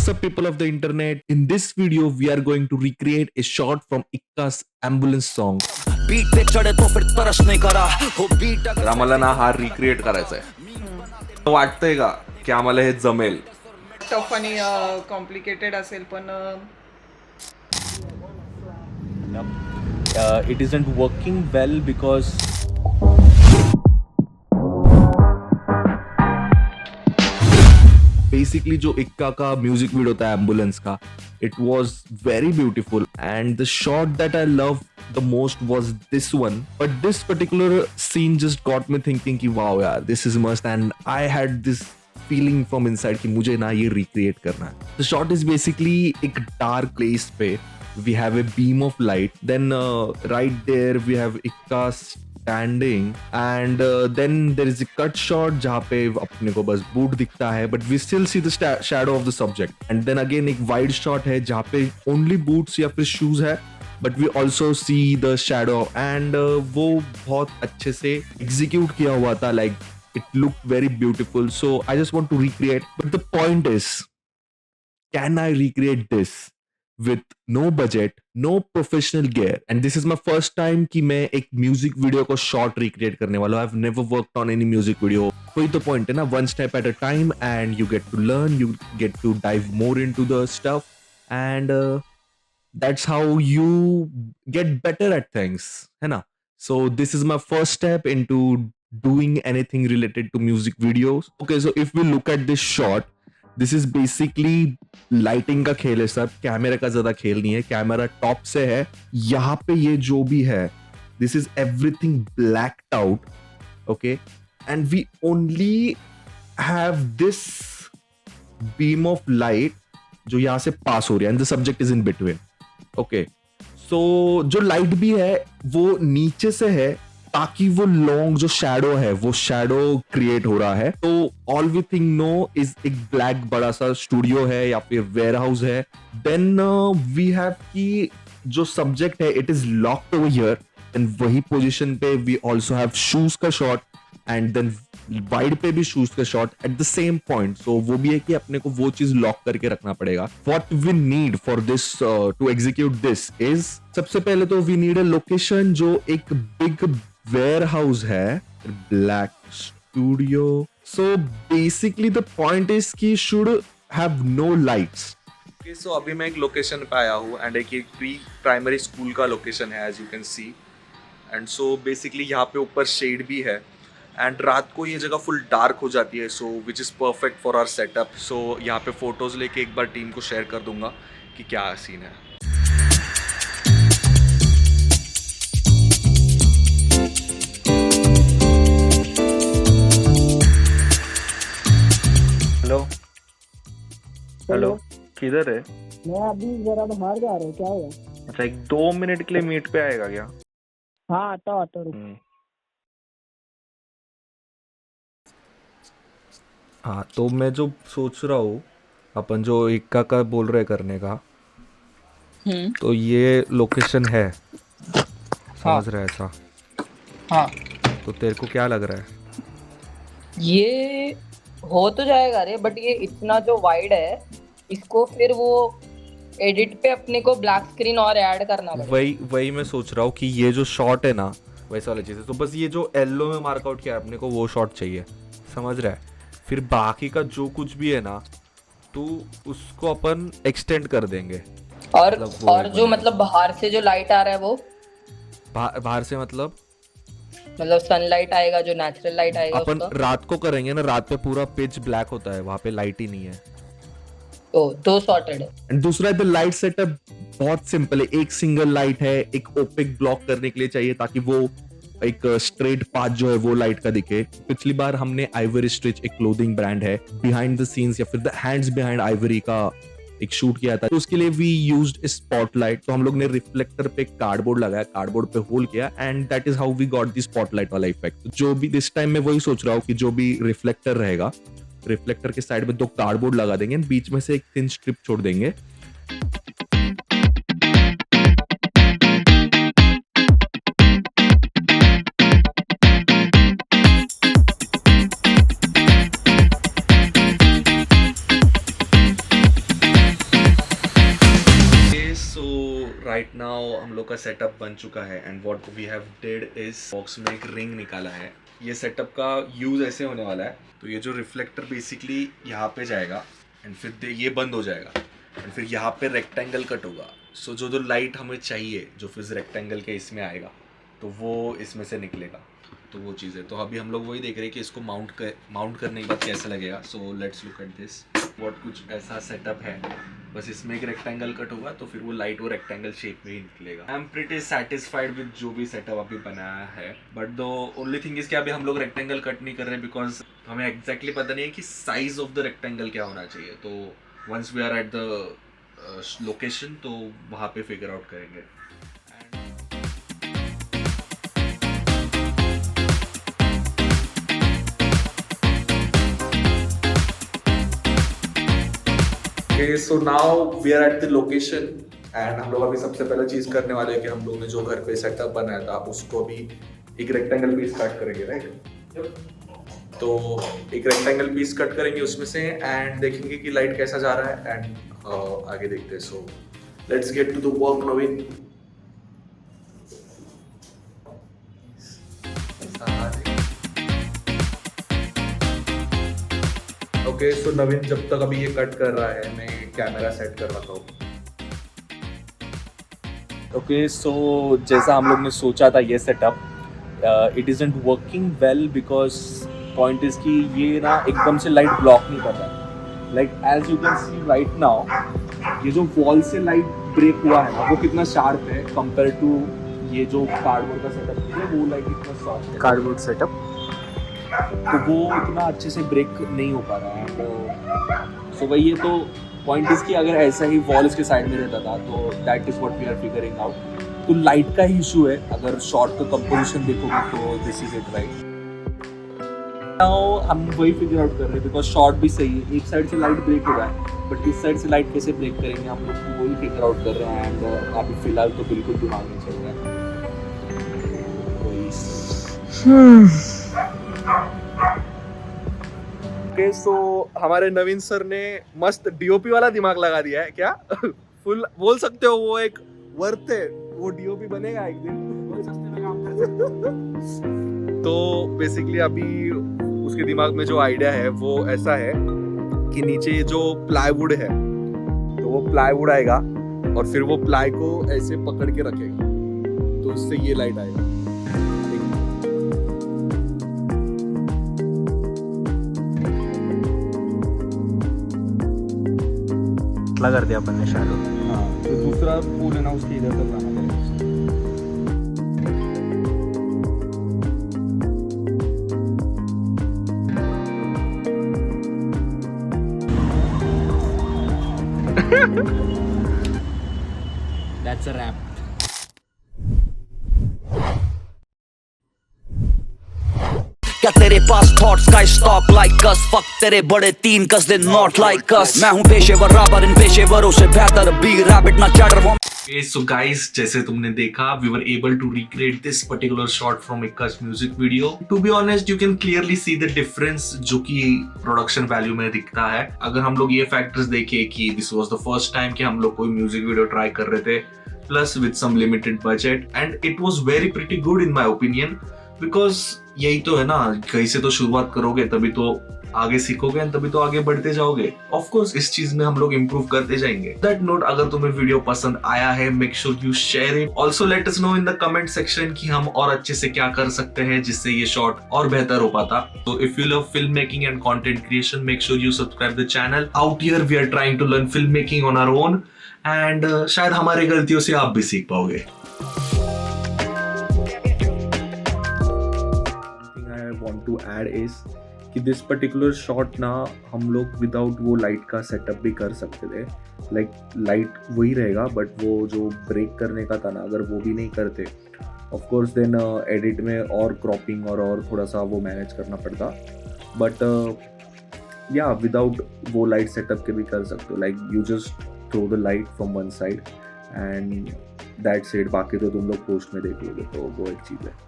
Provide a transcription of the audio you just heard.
What's up, people of the internet? In this video, we are going to recreate a shot from Ikka's ambulance song. Beat पे चढ़े तो फिर तरस नहीं करा हो बीट तर आम्हाला ना हा रिक्रिएट करायचा आहे. वाटतंय का की आम्हाला हे जमेल? टफ आणि कॉम्प्लिकेटेड असेल पण It isn't working well because basically जो इक्का का म्यूजिक वीडियो था एम्बुलेंस का, it was very beautiful and the shot that I love the most was this one. But this particular scene just got me thinking कि wow यार, this is must and I had this feeling from inside कि मुझे ना ये recreate करना है. The shot is basically एक dark place पे we have a beam of light, then right there we have Ikka standing and then there is a cut shot जहाँ पे अपने को बस boot दिखता है but we still see the shadow of the subject, and then again एक wide shot है जहाँ पे only boots या फिर shoes है but we also see the shadow and वो बहुत अच्छे से execute किया हुआ था, like it looked very beautiful. So I just want to recreate, but the point is, can I recreate this with no budget, no professional gear? And this is my first time कि मैं एक music video को short recreate करने वाला हूँ. I've never worked on any music video. कोई तो point है ना, one step at a time and you get to learn, you get to dive more into the stuff and that's how you get better at things, है ना? So this is my first step into doing anything related to music videos. Okay, so if we look at this shot, this is basically lighting का खेल है सब, camera का ज्यादा खेल नहीं है. कैमरा टॉप से है, यहाँ पे ये जो भी है this is everything blacked out. Okay, and we only have this beam of light जो यहाँ से पास हो रही है एंड the subject is in between. Okay, so जो लाइट भी है वो नीचे से है ताकि वो लॉन्ग जो शैडो है वो शैडो क्रिएट हो रहा है. तो all we think no is एक ब्लैक बड़ा सा स्टूडियो है या फिर वेयर हाउस है. देन वी हैव की जो सब्जेक्ट है it is locked over here and वही पोजीशन पे वी आल्सो हैव शूज का शॉट एंड देन वाइड पे भी शूज का shot at the same point. So वो भी है कि अपने को वो चीज लॉक करके रखना पड़ेगा. What we need for this to execute this is, सबसे पहले तो वी नीड अ लोकेशन जो एक बिग warehouse है, black studio. So basically the point is कि should have no lights. Okay, so अभी मैं एक लोकेशन पे आया हूँ एंड एक प्री प्राइमरी स्कूल का लोकेशन है as you can see. And so basically यहाँ पे ऊपर शेड भी है एंड रात को ये जगह फुल डार्क हो जाती है, so which is perfect for our setup. So यहाँ पे फोटोज लेके एक बार टीम को शेयर कर दूंगा कि क्या सीन है. हेलो हेलो, किधर है? मैं अभी जरा बाहर जा रहा हूँ. क्या हुआ? अच्छा, एक 2 मिनट के लिए मीट पे आएगा क्या? हाँ आता रुक. हाँ, तो मैं जो सोच रहा हूँ अपन जो इक्का का बोल रहे करने का, तो ये लोकेशन है, समझ रहा है ऐसा? हाँ, तो तेरे को क्या लग रहा है? ये हो तो जाएगा रे, बट ये इतना जो वाइड है इसको फिर वो एडिट पे अपने को ब्लैक स्क्रीन और ऐड करना पड़ेगा. वही मैं सोच रहा हूँ कि ये जो शॉट है ना वैसा वाली चीज़ है. तो बस ये जो येलो में मार्कआउट किया है अपने को वो शॉट चाहिए, समझ रहा है? फिर बाकी का जो कुछ भी है ना तो उसको अपन एक्सटेंड कर देंगे. और जो मतलब बाहर से जो लाइट आ रहा है वो बाहर से मतलब सनलाइट आएगा, जो नेचुरल लाइट आएगा अपन उसका. रात को करेंगे ना, रात पे पूरा पिच ब्लैक होता है, वहाँ पे लाइट ही नहीं है. तो सॉर्टेड है. एंड दूसरा द लाइट सेटअप बहुत सिंपल है. एक सिंगल लाइट है, एक ओपेक ब्लॉक करने के लिए चाहिए ताकि वो एक स्ट्रेट पाथ जो है वो लाइट का दिखे. पिछली बार हमने आइवरी स्टिच, एक क्लोथिंग ब्रांड है, बिहाइंड द सीन्स या फिर द हैंड्स बिहाइंड आइवरी का एक शूट किया था. तो उसके लिए वी यूज्ड स्पॉटलाइट. तो हम लोग ने रिफ्लेक्टर पे कार्डबोर्ड लगाया, कार्डबोर्ड पे होल किया and that is how we got the spotlight वाला इफेक्ट. जो भी दिस टाइम मैं वही सोच रहा हूँ कि जो भी रिफ्लेक्टर रहेगा, रिफ्लेक्टर के साइड में 2 कार्डबोर्ड लगा देंगे, बीच में से एक थिन स्ट्रिप छोड़ देंगे. राइट नाउ हम लोग का सेटअप बन चुका है and what we have did is box में एक रिंग निकाला है. ये सेटअप का यूज़ ऐसे होने वाला है. तो ये जो रिफ्लेक्टर बेसिकली यहाँ पे जाएगा एंड फिर ये बंद हो जाएगा एंड फिर यहाँ पे रेक्टेंगल कट होगा. सो जो लाइट हमें चाहिए जो फिर रेक्टेंगल के इसमें आएगा तो वो इसमें से निकलेगा. तो वो चीज़ है. तो अभी हम लोग वही देख रहे हैं कि इसको माउंट करने के बाद कैसा लगेगा. So let's look at this. What कुछ ऐसा सेटअप है. बस इसमें एक रेक्टेंगल कट होगा तो फिर वो लाइट वो रेक्टेंगल शेप में ही निकलेगा. I am pretty satisfied with जो भी सेटअप अभी बनाया है. But the only thing is कि अभी हम लोग रेक्टेंगल कट नहीं कर रहे बिकॉज हमें एग्जैक्टली पता नहीं है कि साइज ऑफ द रेक्टेंगल क्या होना चाहिए. तो once we are at the location तो वहाँ पे फिगर आउट करेंगे. Okay, so now we are at the location and हम लोग अभी सबसे पहले चीज़ करने वाले हैं कि हम लोग ने जो घर पे सेटअप बनाया था उसको अभी एक रेक्टेंगल पीस कट करेंगे. राइट. तो एक रेक्टेंगल पीस कट करेंगे उसमें से एंड देखेंगे कि लाइट कैसा जा रहा है एंड आगे देखते हैं. So let's get to the work Naveen. Okay so Naveen जब तक अभी ये कट कर रहा है मैं कैमरा सेट कर रहा हूँ. ओके सो जैसा हम लोग ने सोचा था ये setup it isn't working well because point is कि ये ना एकदम से लाइट ब्लॉक नहीं कर रहा है. Like as you can see right now ये जो वॉल से लाइट ब्रेक हुआ है ना वो कितना शार्प है कंपेयर टू ये जो कार्डबोर्ड का सेटअप है वो लाइक इतना सॉफ्ट है. कार्डबोर्ड सेटअप तो वो इतना अच्छे से ब्रेक नहीं हो पा रहा है. तो सो वही है. तो पॉइंट इज़ कि अगर ऐसा ही वॉल इसके साइड में रहता था तो that is what we are figuring out. तो लाइट का ही इशू है. अगर शॉर्ट का कंपोजिशन देखोगे तो this is it. Right now हम वही फिगर आउट कर रहे हैं बिकॉज शॉर्ट भी सही है. एक साइड से लाइट ब्रेक हो रहा है बट इस साइड से लाइट कैसे ब्रेक करेंगे हम लोग वही फिगर आउट कर रहे हैं. एंड अभी फिलहाल तो बिल्कुल दिमाग नहीं चल रहा है. ओके सो हमारे नवीन सर ने मस्त डीओपी वाला दिमाग लगा दिया है. क्या फुल बोल सकते हो वो एक वर्थ है. वो डीओपी बनेगा एक दिन. तो बेसिकली अभी उसके दिमाग में जो आइडिया है वो ऐसा है कि नीचे जो प्लाईवुड है तो वो प्लाईवुड आएगा और फिर वो प्लाई को ऐसे पकड़ के रखेगा तो इससे ये लाइट आएगा. कर दिया अपन ने शैडो. हाँ तो दूसरा फूल है ना उसके इधर तक लाना पड़ेगा. That's a wrap. क्या तेरे पास थॉट्स का स्टॉक लाइक अस. फक तेरे बड़े 3 कसदे नॉट लाइक अस. मैं हूं पेशेवर रैपर इन पेशेवरों से बेहतर. बी रैबिट ना चैटर. So guys, जैसे तुमने देखा we were able to recreate this particular shot from Ikka's music video. To be honest, you can clearly see the difference जो कि production value में दिखता है. अगर हम लोग ये factors देखें कि this was the first time कि हम लोग कोई music video try कर रहे थे plus with some limited budget and it was very pretty good in my opinion because यही तो है ना कहीं से तो शुरुआत करोगे तभी तो आगे सीखोगे तभी तो आगे बढ़ते जाओगे. ऑफ कोर्स इस चीज में हम लोग इम्प्रूव करते जाएंगे. दैट नोट अगर तुम्हें वीडियो पसंद आया है make sure you share it. Also let us know in the comment section कि हम और अच्छे से क्या कर सकते हैं जिससे ये शॉट और बेहतर हो पाता. तो if you love film making and content creation make sure you subscribe the channel. Out here we are trying to learn film making on our own and शायद हमारी गलतियों से आप भी सीख पाओगे. Want to add is कि this particular shot ना हम लोग विदाउट वो लाइट का सेटअप भी कर सकते थे. लाइक लाइट वही रहेगा बट वो जो ब्रेक करने का था ना अगर वो भी नहीं करते ऑफ कोर्स देन एडिट में और क्रॉपिंग और थोड़ा सा वो मैनेज करना पड़ता. बट या विदाउट वो लाइट सेटअप के भी कर सकते हो. Like you just throw the light from one side and that's it. बाकी तो तुम लोग पोस्ट में देख लोगे तो वो एक चीज़ है.